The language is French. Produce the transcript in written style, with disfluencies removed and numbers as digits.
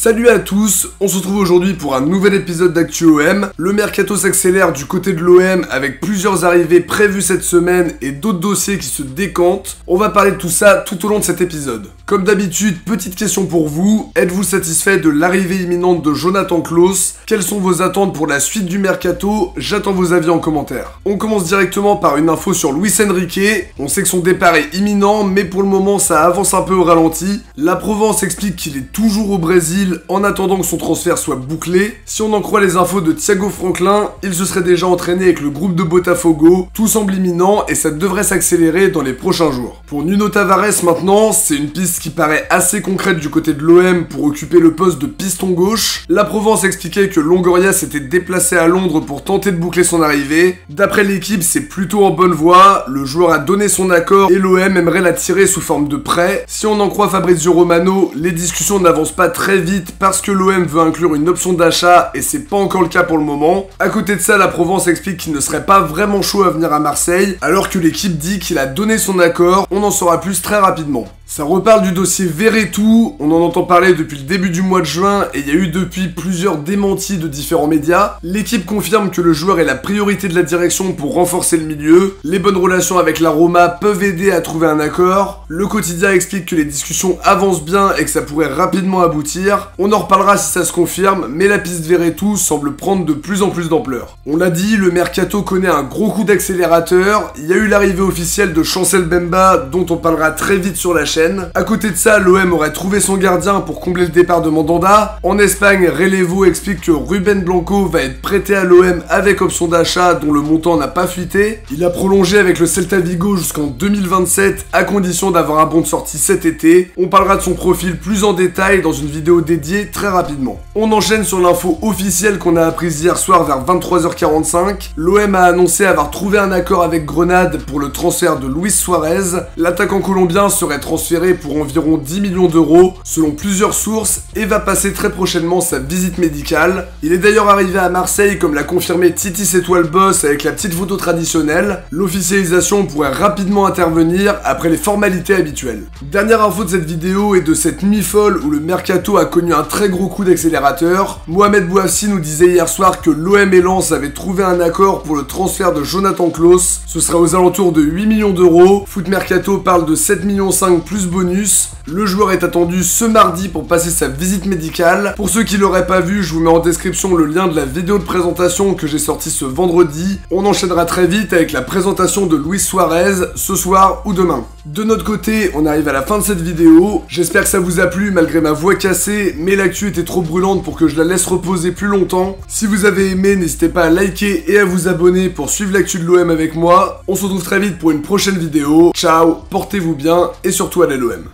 Salut à tous, on se retrouve aujourd'hui pour un nouvel épisode d'Actu OM. Le mercato s'accélère du côté de l'OM avec plusieurs arrivées prévues cette semaine et d'autres dossiers qui se décantent. On va parler de tout ça tout au long de cet épisode. Comme d'habitude, petite question pour vous, êtes-vous satisfait de l'arrivée imminente de Jonathan Klaus? Quelles sont vos attentes pour la suite du mercato? J'attends vos avis en commentaire. On commence directement par une info sur Luis Enrique. On sait que son départ est imminent, mais pour le moment ça avance un peu au ralenti. La Provence explique qu'il est toujours au Brésil en attendant que son transfert soit bouclé. Si on en croit les infos de Thiago Franklin, il se serait déjà entraîné avec le groupe de Botafogo. Tout semble imminent et ça devrait s'accélérer dans les prochains jours. Pour Nuno Tavares maintenant, c'est une piste qui paraît assez concrète du côté de l'OM pour occuper le poste de piston gauche. La Provence expliquait que Longoria s'était déplacé à Londres pour tenter de boucler son arrivée. D'après l'équipe, c'est plutôt en bonne voie, le joueur a donné son accord et l'OM aimerait l'attirer sous forme de prêt. Si on en croit Fabrizio Romano, les discussions n'avancent pas très vite parce que l'OM veut inclure une option d'achat et c'est pas encore le cas pour le moment. À côté de ça, la Provence explique qu'il ne serait pas vraiment chaud à venir à Marseille, alors que l'équipe dit qu'il a donné son accord. On en saura plus très rapidement. Ça reparle du dossier Verretou, on en entend parler depuis le début du mois de juin et il y a eu depuis plusieurs démentis de différents médias. L'équipe confirme que le joueur est la priorité de la direction pour renforcer le milieu. Les bonnes relations avec la Roma peuvent aider à trouver un accord. Le quotidien explique que les discussions avancent bien et que ça pourrait rapidement aboutir. On en reparlera si ça se confirme, mais la piste Verretou semble prendre de plus en plus d'ampleur. On l'a dit, le mercato connaît un gros coup d'accélérateur. Il y a eu l'arrivée officielle de Chancel Bemba, dont on parlera très vite sur la chaîne. À côté de ça, l'OM aurait trouvé son gardien pour combler le départ de Mandanda. En Espagne, Relevo explique que Ruben Blanco va être prêté à l'OM avec option d'achat dont le montant n'a pas fuité. Il a prolongé avec le Celta Vigo jusqu'en 2027 à condition d'avoir un bon de sortie cet été. On parlera de son profil plus en détail dans une vidéo dédiée très rapidement. On enchaîne sur l'info officielle qu'on a apprise hier soir vers 23h45. L'OM a annoncé avoir trouvé un accord avec Grenade pour le transfert de Luis Suarez. L'attaquant colombien serait transféré pour environ 10 millions d'euros selon plusieurs sources et va passer très prochainement sa visite médicale. Il est d'ailleurs arrivé à Marseille comme l'a confirmé Titis Étoile Boss avec la petite photo traditionnelle. L'officialisation pourrait rapidement intervenir après les formalités habituelles. Dernière info de cette vidéo et de cette nuit folle où le mercato a connu un très gros coup d'accélérateur. Mohamed Bouafsi nous disait hier soir que l'OM et Lens avaient trouvé un accord pour le transfert de Jonathan Klaus. Ce serait aux alentours de 8 millions d'euros. Foot Mercato parle de 7,5 millions plus bonus. Le joueur est attendu ce mardi pour passer sa visite médicale. Pour ceux qui l'auraient pas vu, je vous mets en description le lien de la vidéo de présentation que j'ai sorti ce vendredi. On enchaînera très vite avec la présentation de Luis Suarez ce soir ou demain. De notre côté, on arrive à la fin de cette vidéo. J'espère que ça vous a plu malgré ma voix cassée, mais l'actu était trop brûlante pour que je la laisse reposer plus longtemps. Si vous avez aimé, n'hésitez pas à liker et à vous abonner pour suivre l'actu de l'OM avec moi. On se retrouve très vite pour une prochaine vidéo. Ciao, portez-vous bien et surtout allez l'OM.